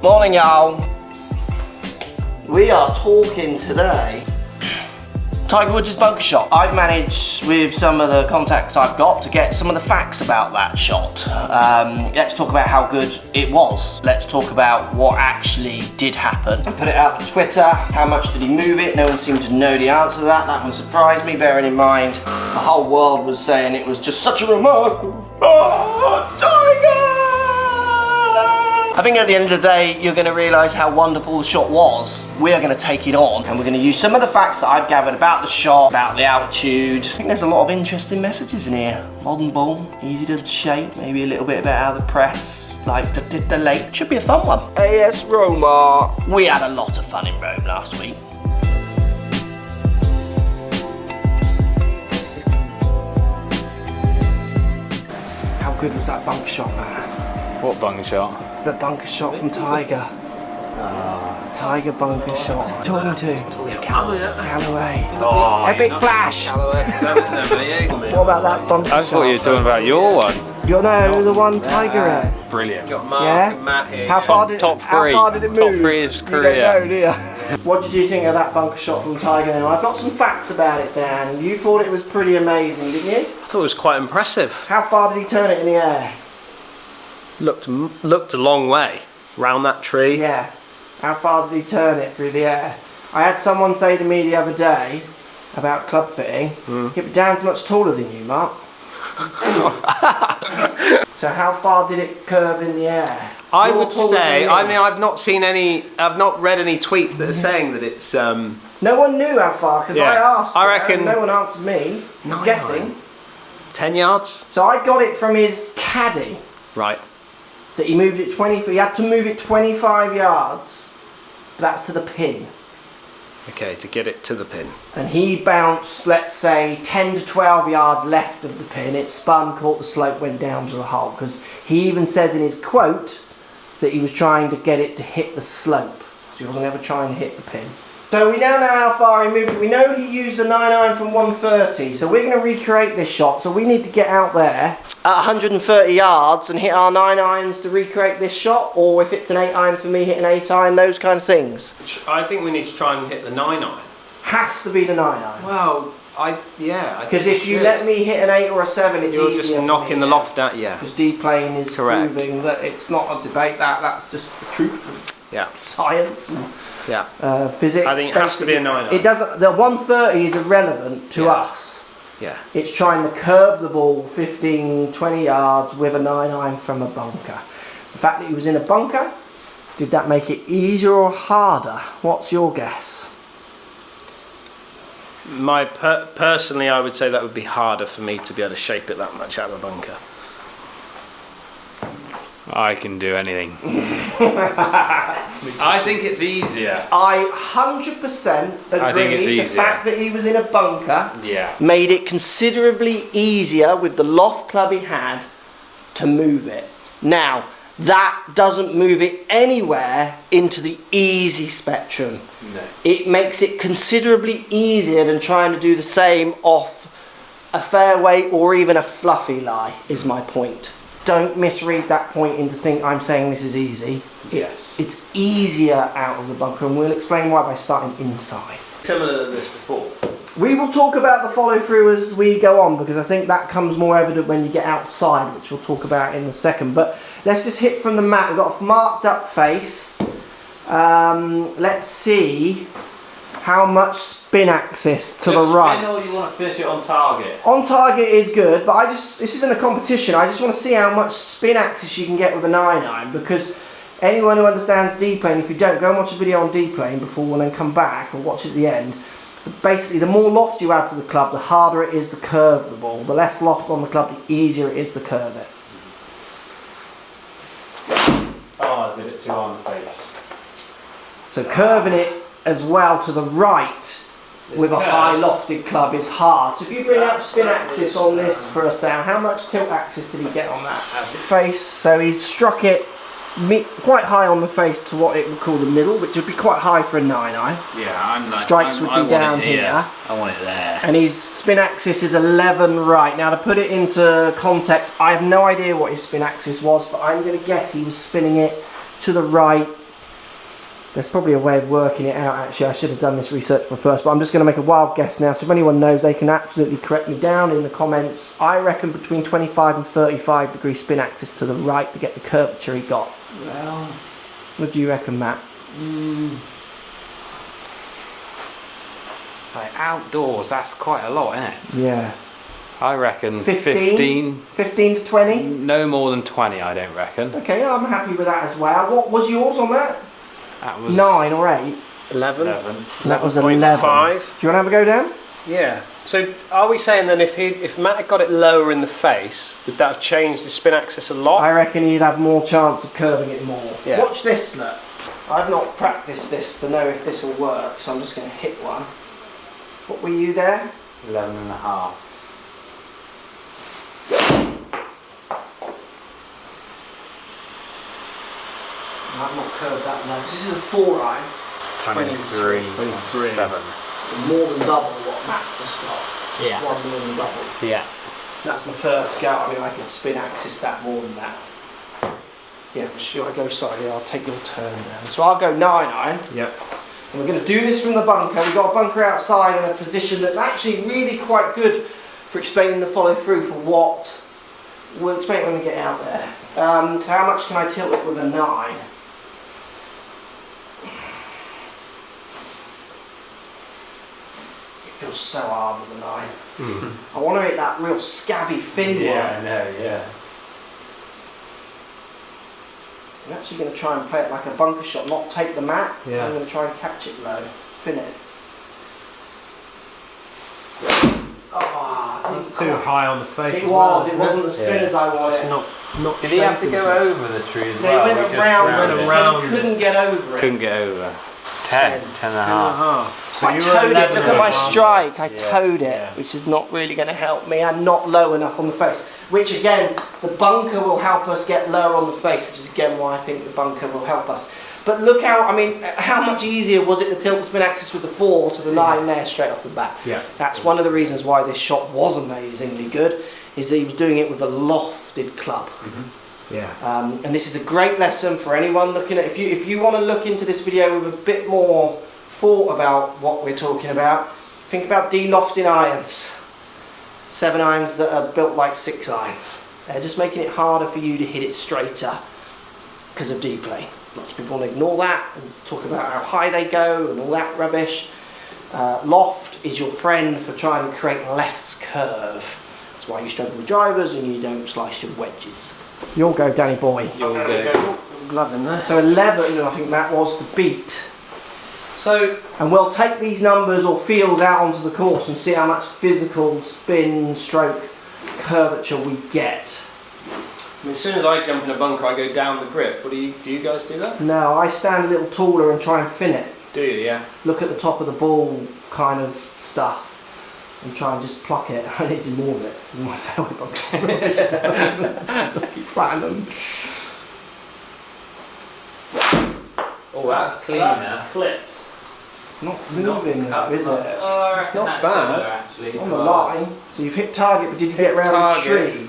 Morning, y'all. We are talking today Tiger Woods' bunker shot. I've managed, with some of the contacts I've got, to get some of the facts about that shot. Let's talk about how good it was. Let's talk about what actually did happen. I put it out on Twitter. How much did he move it? No one seemed to know the answer to that. That one surprised me, bearing in mind the whole world was saying it was just such a remarkable Tiger! I think at the end of the day, you're going to realise how wonderful the shot was. We are going to take it on, and we're going to use some of the facts that I've gathered about the shot, about the altitude. I think there's a lot of interesting messages in here. Modern ball, easy to shape, maybe a little bit about how the press like did the lake. Should be a fun one. AS Roma. We had a lot of fun in Rome last week. How good was that bunker shot, man? What bunker shot? The bunker shot from Tiger. Tiger bunker shot. Talking to Callaway. Oh, Epic flash! What about that bunker shot? I thought you were talking about your one. You know, the one Tiger at. Brilliant. Yeah? How far did top three. How far did it move? Top three of his career. You don't know, do you? What did you think of that bunker shot from Tiger now? I've got some facts about it, Dan. You thought it was pretty amazing, didn't you? I thought it was quite impressive. How far did he turn it in the air? Looked a long way round that tree. Yeah. How far did he turn it through the air? I had someone say to me the other day about club fitting, yeah, but Dan's much taller than you, Mark. So how far did it curve in the air? I would say, I mean, I've not read any tweets that are saying that it's... No one knew how far, because Yeah. I asked, I reckon- no one answered me. I'm guessing. 10 yards? So I got it from his caddy, Right. that he moved it he had to move it 25 yards, but that's to the pin. Okay, to get it to the pin. And he bounced, let's say, 10 to 12 yards left of the pin. It spun, caught the slope, went down to the hole. Because he even says in his quote that he was trying to get it to hit the slope. So he wasn't ever trying to hit the pin. So we now know how far he moved it. We know he used a 9-iron from 130. So we're going to recreate this shot. So we need to get out there at 130 yards and hit our 9-irons to recreate this shot. Or if it's an 8-iron for me, hit an 8-iron, those kind of things. I think we need to try and hit the 9-iron. Has to be the 9-iron. Well, Because if you let me hit an 8 or a 7, it's you're easier just knocking the loft out, yeah. Because D-plane is Correct. proving that it's not a debate, that's just the truth of Yeah. science and Yeah. physics. I think it has to be a 9-iron. It doesn't. The 130 is irrelevant to us. Yeah. It's trying to curve the ball 15, 20 yards with a 9-iron from a bunker. The fact that he was in a bunker, did that make it easier or harder? What's your guess? Personally, I would say that would be harder for me to be able to shape it that much out of a bunker. I can do anything. I think it's easier. I 100% agree. I think it's the easier. fact that he was in a bunker Yeah. made it considerably easier with the loft club he had to move it. Now, that doesn't move it anywhere into the easy spectrum. No. It makes it considerably easier than trying to do the same off a fairway or even a fluffy lie, is my point. Don't misread that point into think I'm saying this is easy. Yes. It's easier out of the bunker, and we'll explain why by starting inside. Similar to this before. We will talk about the follow through as we go on, because I think that comes more evident when you get outside, which we'll talk about in a second. But let's just hit from the mat. We've got a marked up face. Let's see how much spin axis to the right. Spin, or you want to finish it on target? On target is good, but this isn't a competition. I just want to see how much spin axis you can get with a 9-iron, because anyone who understands D-plane, if you don't, go and watch a video on D-plane before and then come back or watch it at the end. But basically, the more loft you add to the club, the harder it is to curve the ball. The less loft on the club, the easier it is to curve it. Oh, I did it too on the face. So curving it as well to the right with a high lofted club is hard. So if you bring up spin axis on this for us down, how much tilt axis did he get on that? Face, so he's struck it quite high on the face to what it would call the middle, which would be quite high for a 9-iron. Yeah, I'm like... Strikes would be down here. I want it there. And his spin axis is 11 right. Now to put it into context, I have no idea what his spin axis was, but I'm going to guess he was spinning it to the right There's probably a way of working it out, actually. I should have done this research first, but I'm just going to make a wild guess now. So if anyone knows, they can absolutely correct me down in the comments. I reckon between 25 and 35 degree spin axis to the right to get the curvature he got. Well, What do you reckon, Matt? Like outdoors, that's quite a lot, isn't it? Yeah. I reckon 15? 15 to 20? No more than 20, I don't reckon. Okay, I'm happy with that as well. What was yours on that? That was 9 or 8? 11. That was 11. 5. Do you want to have a go down? Yeah. So are we saying then if Matt had got it lower in the face, would that have changed the spin axis a lot? I reckon he'd have more chance of curving it more. Yeah. Watch this, look. I've not practiced this to know if this will work, so I'm just going to hit one. What were you there? 11 and a half. I've not curved that low. This is a 4 iron. 23. 7. More than double what Matt just got. Yeah. One more than double. Yeah. That's my first go. I mean, I could spin axis that more than that. Yeah, should I go? Sorry, I'll take your turn down. So I'll go 9 iron. Yep. And we're going to do this from the bunker. We've got a bunker outside in a position that's actually really quite good for explaining the follow through for what we'll explain when we get out there. So how much can I tilt it with a 9? It feels so hard with a 9. I want to make that real scabby thin one. Yeah, I know, yeah. I'm actually going to try and play it like a bunker shot, not take the mat. Yeah. I'm going to try and catch it low, fin it. Oh, It's too high on the face. It as well, was. It isn't wasn't as thin as I wanted. Just not Did he have to shaping go to it. over the tree as They well? went Or just around round it, it? so around he couldn't get over it. Couldn't get over. 10. 10 and a half. So I you were towed it. 11 Look and at a my half. strike. I Yeah. towed it, Yeah. which is not really going to help me, and not low enough on the face. Which again, the bunker will help us get lower on the face, which is again why I think the bunker will help us. But look how, I mean, how much easier was it to tilt the spin axis with the 4 to the 9 there straight off the bat? Yeah. That's one of the reasons why this shot was amazingly good, is that he was doing it with a lofted club. Yeah. And this is a great lesson for anyone looking at, if you want to look into this video with a bit more thought about what we're talking about, think about de-lofting irons. 7 irons that are built like 6 irons. They're just making it harder for you to hit it straighter because of D-play. Lots of people want to ignore that and talk about how high they go and all that rubbish. Loft is your friend for trying to create less curve. That's why you struggle with drivers and you don't slice your wedges. You'll go, Danny boy. You'll go. Glove in there. So 11, I think that was to beat. So And we'll take these numbers or fields out onto the course and see how much physical spin, stroke, curvature we get. I mean, as soon as I jump in a bunker, I go down the grip. What do you guys do that? No, I stand a little taller and try and fin it. Do you? Yeah. Look at the top of the ball kind of stuff and try and just pluck it. I need to do more of it. In my fairway bunker. Keep flattening them. Oh, that's clean That's now. clipped. Not moving though, is it? Oh, I reckon not that's bad. similar, actually. On to the ours. line. So you've hit target, but did you get round the target. tree?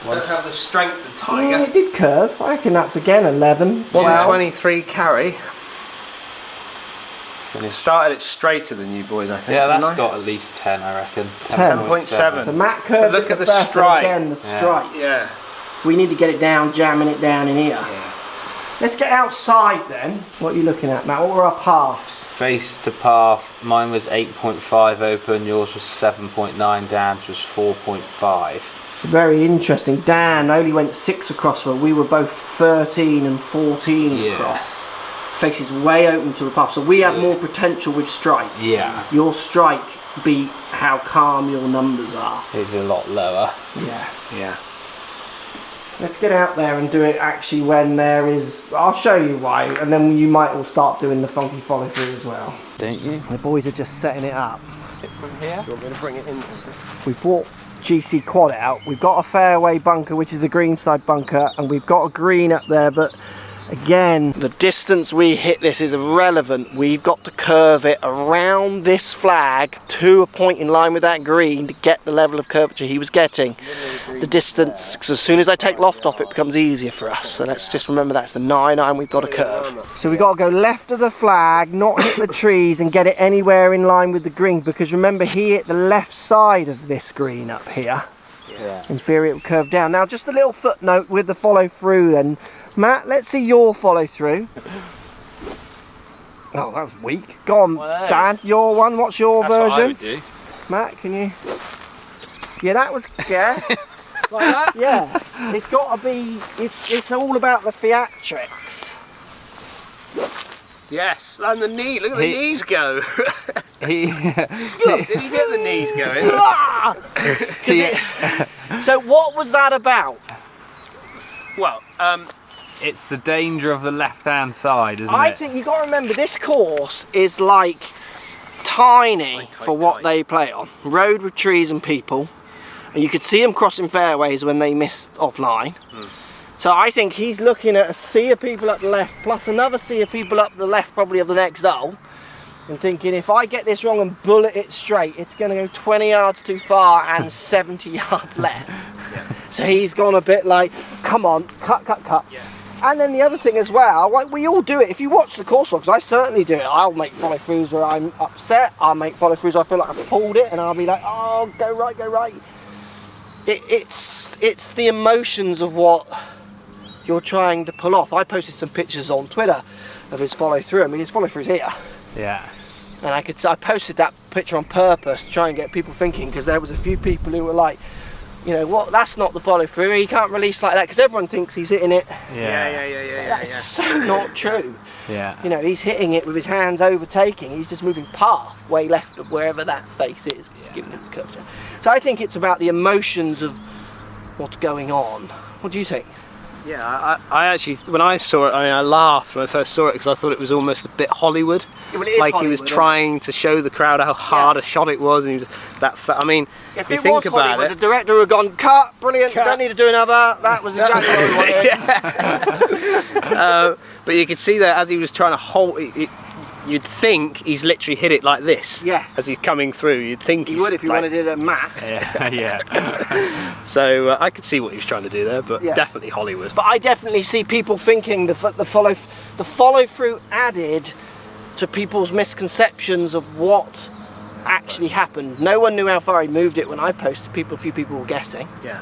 Don't have the strength of Oh, Tiger. it did curve. I reckon that's again 11. 123 carry. Started it straighter than you boys, I think. Yeah, didn't that's I? got at least 10, I reckon. 10.7. So Matt curved Look it at the first, and strike. again the Yeah. strike. Yeah. We need to get it down, jamming it down in here. Yeah. Let's get outside then. What are you looking at, Matt? What were our paths? Face to path, mine was 8.5 open, yours was 7.9, Dan's was 4.5. It's very interesting. Dan only went 6 across, but we were both 13 and 14 Yeah. across. Face is way open to the path, so we have more potential with strike. Yeah, Your strike beat how calm your numbers are. it's a lot lower. Yeah. Yeah. Let's get out there and do it actually when there is... I'll show you why, and then you might all start doing the funky follow through as well. Don't you? The boys are just setting it up. From here? You want me to bring it in? We brought GC quad out. We've got a fairway bunker, which is a greenside bunker, and we've got a green up there, but again, the distance we hit this is irrelevant. We've got to curve it around this flag to a point in line with that green to get the level of curvature he was getting. the distance, because as soon as I take loft off, it becomes easier for us. So let's just remember that's the 9 iron we've got to curve. So we've got to go left of the flag, not hit the trees, and get it anywhere in line with the green, because remember he hit the left side of this green up here. Yeah. In theory it will curve down. Now just a little footnote with the follow through then. Matt, let's see your follow through. Oh, that was weak. Go on, Dan, your one. What's your version? What I would do. Matt, can you? Yeah, that was like that. Yeah, it's got to be. It's all about the theatrics. Yes, and the knee. Look at the knees go. He, Did he get the knees going? So what was that about? Well, it's the danger of the left-hand side, isn't I it? think you've got to remember this course is like tiny for what they play on. Road with trees and people, and you could see them crossing fairways when they missed offline. So I think he's looking at a sea of people up the left plus another sea of people up the left probably of the next hole, and thinking if I get this wrong and bullet it straight, it's going to go 20 yards too far and 70 yards left. So he's gone a bit like, come on, cut. Yeah. And then the other thing as well, like we all do it. If you watch the course logs, I certainly do it. I'll make follow throughs where I'm upset. I'll make follow throughs where I feel like I've pulled it, and I'll be like, oh, go right. It's the emotions of what you're trying to pull off. I posted some pictures on Twitter of his follow through. I mean, his follow through's here. Yeah. And I posted that picture on purpose to try and get people thinking, because there was a few people who were like, you know what, that's not the follow through, he can't release like that, because everyone thinks he's hitting it. Yeah. That's so not true. Yeah. You know, he's hitting it with his hands overtaking, he's just moving path way left of wherever that face is, just giving it the curvature. So I think it's about the emotions of what's going on. What do you think? Yeah, I actually, when I saw it, I laughed when I first saw it, because I thought it was almost a bit Hollywood. Yeah, well, it is like Hollywood, he was trying to show the crowd how hard a shot it was, and he was, I mean, If you it think was about Hollywood, it. the director would have gone, cut, brilliant, Cut. don't need to do another, that was exactly what we wanted. But you could see that as he was trying to hold it, you'd think he's literally hit it like this. Yes. As he's coming through, you'd think He he's would if he like, wanted it at Mac. Yeah. So I could see what he was trying to do there, but Yeah. definitely Hollywood. But I definitely see people thinking the follow through added to people's misconceptions of what actually happened. No one knew how far he moved it when I posted. A few people were guessing. Yeah.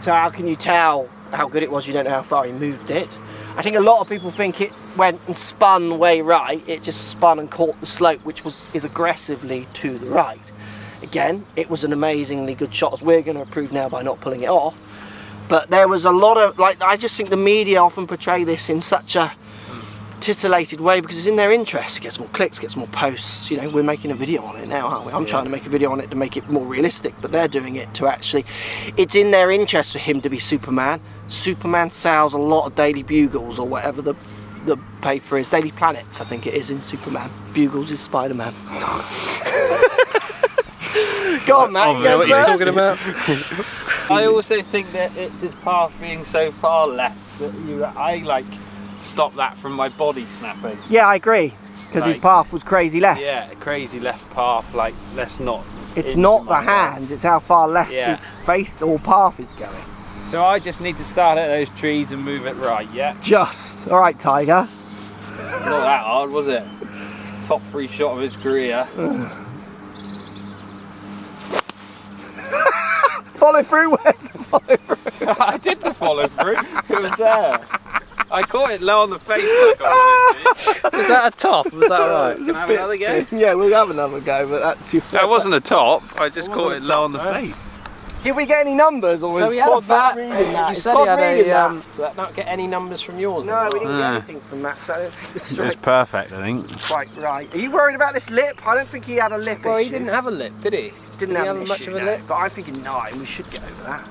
So how can you tell how good it was? You don't know how far he moved it. I think a lot of people think it went and spun way right. It just spun and caught the slope, which is aggressively to the right. Again, it was an amazingly good shot, as we're going to prove now by not pulling it off. But there was a lot of, I just think the media often portray this in such a titillated way because it's in their interest. It gets more clicks, gets more posts. You know, we're making a video on it now, aren't we? I'm trying to make a video on it to make it more realistic, but they're doing it to actually, it's in their interest for him to be Superman. Superman sells a lot of Daily Bugles or whatever the paper is. Daily Planets, I think it is in Superman. Bugles is Spider-Man. Go on, Matt. You know what he's talking about? I also think that it's his path being so far left that I stop that from my body snapping. Yeah, I agree. Because his path was crazy left. Yeah, crazy left path, let's not. It's not the hands, it's how far left Yeah. his face or path is going. So I just need to start at those trees and move it right, yeah? Just. All right, Tiger. Not that hard, was it? Top 3 shot of his career. Follow through, where's the follow through? I did the follow through. It was there. I caught it low on the face like I wanted to. Was that a top? Was that right? Can I have another go? Yeah, we'll have another go, but that's your That wasn't a top, I just caught it low on the face. Did we get any numbers? Or So was he had a Pod bat. reading that? You Is said Pod he had reading a. that? Not get any numbers from yours. No, we then, didn't No. get anything from that, so I don't think this is It was right. perfect, I think. Quite right. Are you worried about this lip? I don't think he had a lip Well, issue. he didn't have a lip, did he? Didn't Did he have have an much issue, of a no. lip? But I'm thinking 9, we should get over that.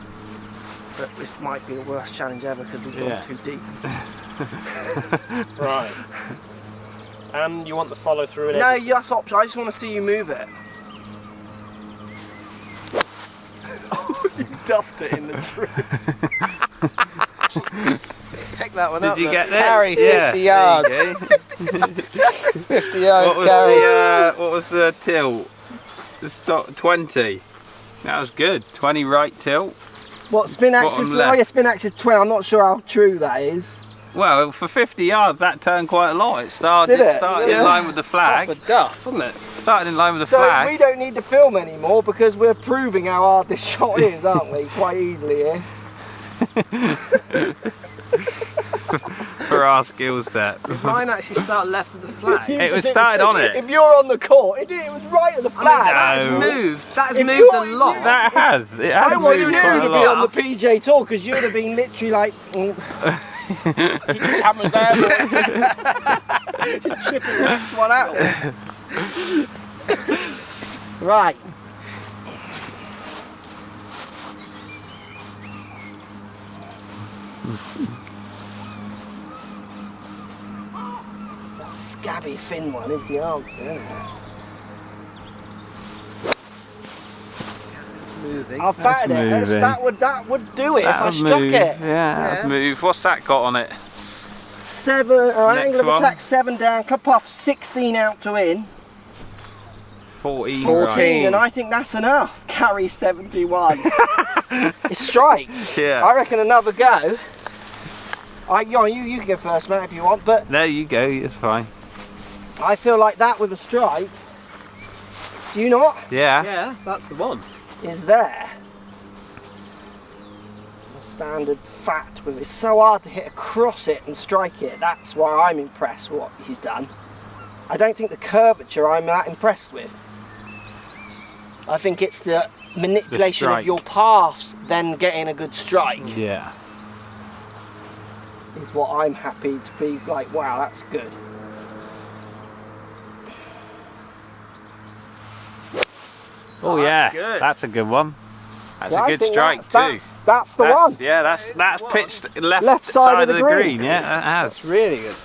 But this might be the worst challenge ever because we've gone Yeah. too deep. Right. And you want the follow through and No, everything? that's option. I just want to see you move it. You duffed it in the tree. Pick that one Did up. you look. get there? Carry 50 yards. 50 yards What was carry. what was the tilt? The stop 20. That was good. 20 right tilt. What, spin Bottom axis? Oh left. yeah, spin axis 12. I'm not sure how true that is. Well, for 50 yards, that turned quite a lot. It started, Did it? started Yeah. in line with the flag. Proper duff, wasn't it? Started in line with the So flag. we don't need to film anymore because we're proving how hard this shot is, aren't we? Quite easily here. For our skill set. Mine actually started left of the flag. It was started on it. If you're on the court, it was right at the flag. That No. has moved. That has If moved you're- a lot. That has. It has I want you moved to quite a be lot. on the PJ Tour because you'd have been literally like. Keep the cameras there, boys. Chipping this one out. Right. That scabby fin one is the answer, isn't it? Moving. I've batted it. moving. That would do it if I That'd struck move. it. Yeah, that'd move. What's that got on it? 7, Next angle of one. attack 7 down, cup off 16 out to in. 14. 14, and I think that's enough. Carry 71. It's strike. Right. Yeah. I reckon another go. You can go first, mate, if you want, but There you go. It's fine. I feel like that with a strike, do you not, Yeah. Yeah, that's the one. is there. Standard fat with it's so hard to hit across it and strike it. That's why I'm impressed with what he's done. I don't think the curvature I'm that impressed with. I think it's the manipulation of strike. your paths then getting a good strike Yeah. is what I'm happy to be like, wow, that's good. Oh yeah. good. That's a good one. That's Yeah, a I good think strike too. that's the one. Yeah, that's pitched Left side of the green. Yeah, it has. Really good.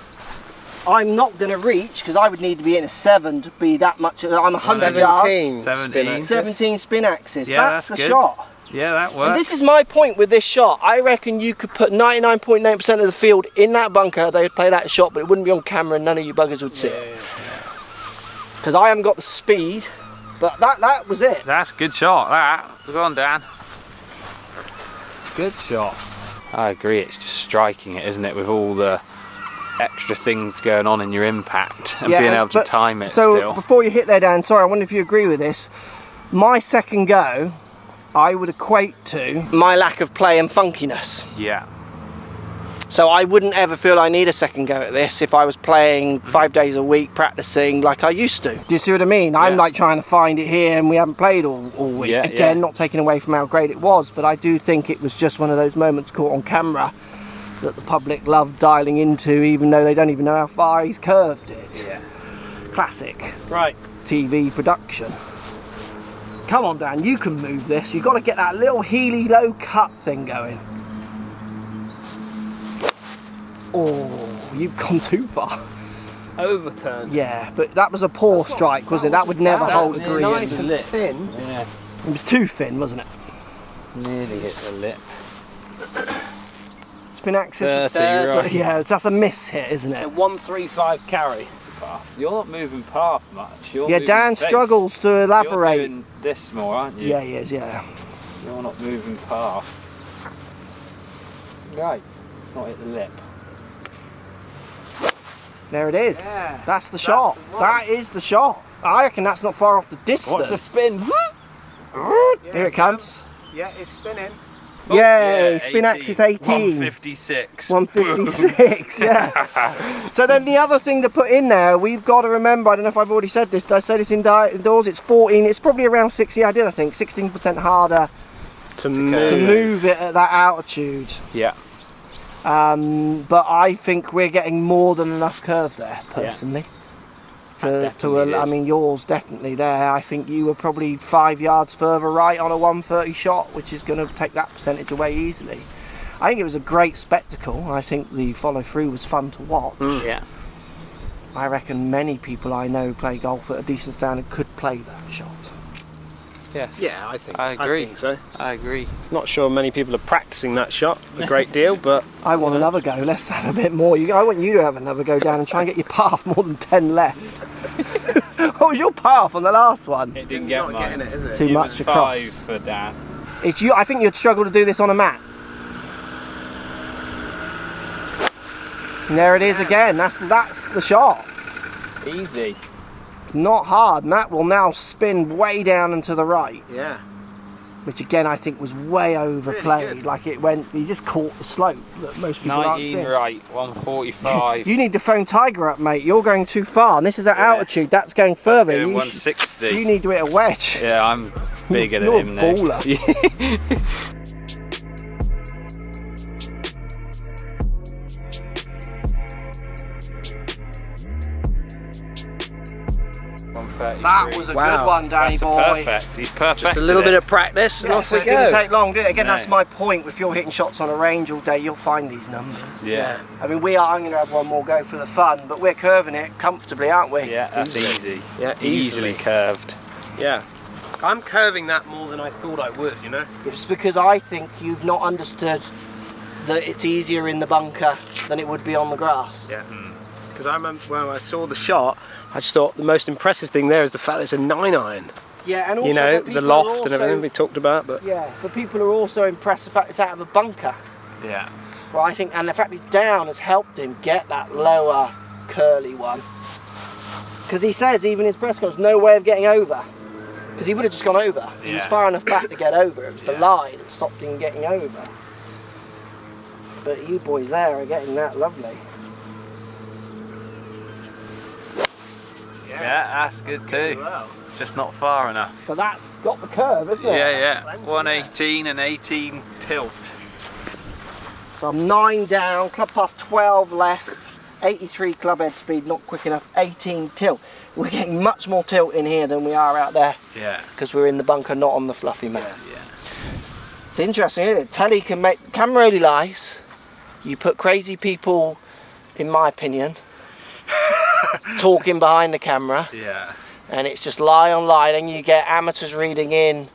I'm not going to reach because I would need to be in a 7 to be that much. I'm 100 yards. 17. 17. spin axis. 17 spin axis. Yeah, that's the that's good. shot. Yeah, that And works. this is my point with this shot. I reckon you could put 99.9% of the field in that bunker. They would play that shot, but it wouldn't be on camera and none of you buggers would see it. Because I haven't got the speed, but that was it. That's a good shot. That. Go on, Dan. Good shot. I agree. It's just striking it, isn't it, with all the extra things going on in your impact and being able to but- time it so still. before you hit there, Dan, sorry, I wonder if you agree with this. My second go, I would equate to my lack of play and funkiness. Yeah. So I wouldn't ever feel I need a second go at this if I was playing 5 days a week, practicing like I used to. Do you see what I mean? I'm Yeah. like trying to find it here and we haven't played all week. Yeah, Again, yeah. not taking away from how great it was, but I do think it was just one of those moments caught on camera that the public loved dialing into, even though they don't even know how far he's curved it. Yeah. Classic Right. TV production. Come on, Dan, you can move this. You've got to get that little heely low cut thing going. Oh, you've gone too far. Overturned. Yeah, but that was a poor strike, wasn't it? That would never That hold was a green. nice and thin. Yeah. It was too thin, wasn't it? Nearly hit the lip. Spin axis. 30, right. Yeah, that's a miss hit, isn't A it? 135 carry. You're not moving path much. You're Yeah, moving Dan face. struggles to You're elaborate. doing this more, aren't you? Yeah, he is, yeah. You're not moving path. Right. Not hit the lip. There it is. Yeah, That's the shot. the one. That is the shot. I reckon that's not far off the distance. What's the spin? Here it comes. Yeah, it's spinning. Yay, spin axis 18. 156. 156, yeah. So then the other thing to put in there, we've got to remember, I don't know if I've already said this, did I say this indoors? It's 14, it's probably around 60, I did I think, 16% harder To to move it at that altitude. Yeah. But I think we're getting more than enough curve there, personally. Definitely I is. mean, yours definitely there. I think you were probably 5 yards further right on a 130 shot, which is going to take that percentage away easily. I think it was a great spectacle. I think the follow through was fun to watch. Yeah. I reckon many people I know play golf at a decent standard could play that shot. Yes. Yeah, I think. I agree. I think so. I agree. Not sure many people are practicing that shot a great deal, but I want another go. Let's have a bit more. I want you to have another go down and try and get your path more than 10 left. What was your path on the last one? It didn't get mine. Getting it, is it? Too It much was to 5 cross. for Dan. It's you. I think you'd struggle to do this on a mat. And there it is again. That's the shot. Easy. Not hard. And that will now spin way down and to the right, Yeah. which again I think was way overplayed. Really good. Like it went. He just caught the slope that most people aren't 19 seeing. right, 145. You need to phone Tiger up, mate. You're going too far. And this is at Yeah. altitude. That's going further. Doing You 160. you need to hit a wedge. Yeah, I'm bigger than You're him a now. baller. 133. That was a Wow. good one, Danny That's boy. perfect. He's perfect. Just a little bit of practice and Yeah, off so we it didn't go. take long, did it? Again, No. that's my point. If you're hitting shots on a range all day, you'll find these numbers. Yeah. I mean, I'm going to have one more go for the fun, but we're curving it comfortably, aren't we? Yeah, that's easy. Yeah, Easily curved. Yeah. I'm curving that more than I thought I would, you know? It's because I think you've not understood that it's easier in the bunker than it would be on the grass. Yeah. Because I remember when I saw the shot, I just thought the most impressive thing there is the fact that it's a 9-iron. Yeah, and also You know, but the people loft are and also- everything we talked about, but Yeah, but people are also impressed the fact it's out of a bunker. Yeah. Well, I think, and the fact it's down has helped him get that lower curly one. Because he says, even in his press conference, no way of getting over. Because he would have just gone over. He was Yeah. far enough back to get over. It was the Yeah. lie that stopped him getting over. But you boys there are getting that lovely. Yeah, that's good too. well. Just not far enough. But that's got the curve, isn't it? Yeah. 118 and 18 tilt. So I'm 9 down, club path 12 left, 83 club head speed, not quick enough, 18 tilt. We're getting much more tilt in here than we are out there Yeah. because we're in the bunker, not on the fluffy mat. Yeah. It's interesting, isn't it? Telly can make, camera only lies. You put crazy people, in my opinion, talking behind the camera, Yeah. and it's just lie on lie. Then you get amateurs reading in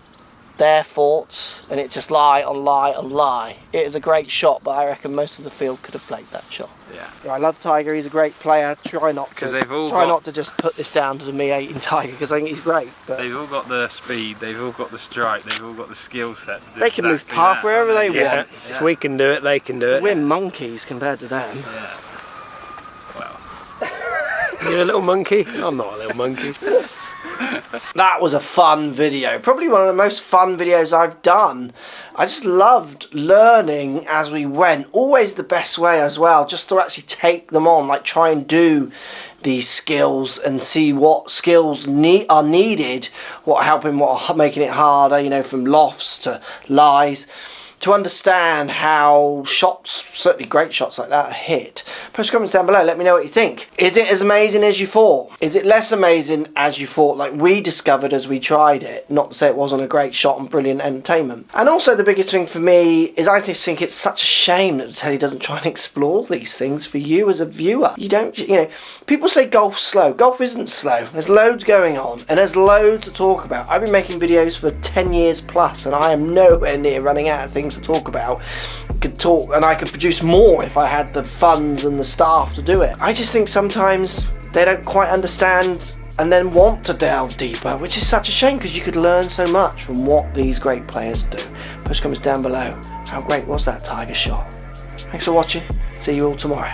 their thoughts, and it's just lie on lie on lie. It is a great shot, but I reckon most of the field could have played that shot. Yeah. I love Tiger. He's a great player. Try not 'Cause to they've all try got- not to just put this down to me hating Tiger because I think he's great. But They've all got the speed, they've all got the strike, they've all got the skill set to do They can move exactly path that, wherever haven't they Yeah. want. If we can do it, they can do it. we're monkeys compared to them. Yeah. Well, You're a little monkey? I'm not a little monkey. That was a fun video. Probably one of the most fun videos I've done. I just loved learning as we went. Always the best way as well, just to actually take them on, like try and do these skills and see what skills are needed, what helping, what making it harder, you know, from lofts to lies. To understand how shots, certainly great shots like that, are hit. Post comments down below, let me know what you think. Is it as amazing as you thought? Is it less amazing as you thought, like we discovered as we tried it? Not to say it wasn't a great shot and brilliant entertainment. And also the biggest thing for me is I just think it's such a shame that the telly doesn't try and explore these things for you as a viewer. You don't, you know, people say golf's slow. Golf isn't slow. There's loads going on and there's loads to talk about. I've been making videos for 10 years plus and I am nowhere near running out of things to talk about. I could produce more if I had the funds and the staff to do it. I just think sometimes they don't quite understand and then want to delve deeper, which is such a shame because you could learn so much from what these great players do. Post comments down below. How great was that Tiger shot? Thanks for watching. See you all tomorrow.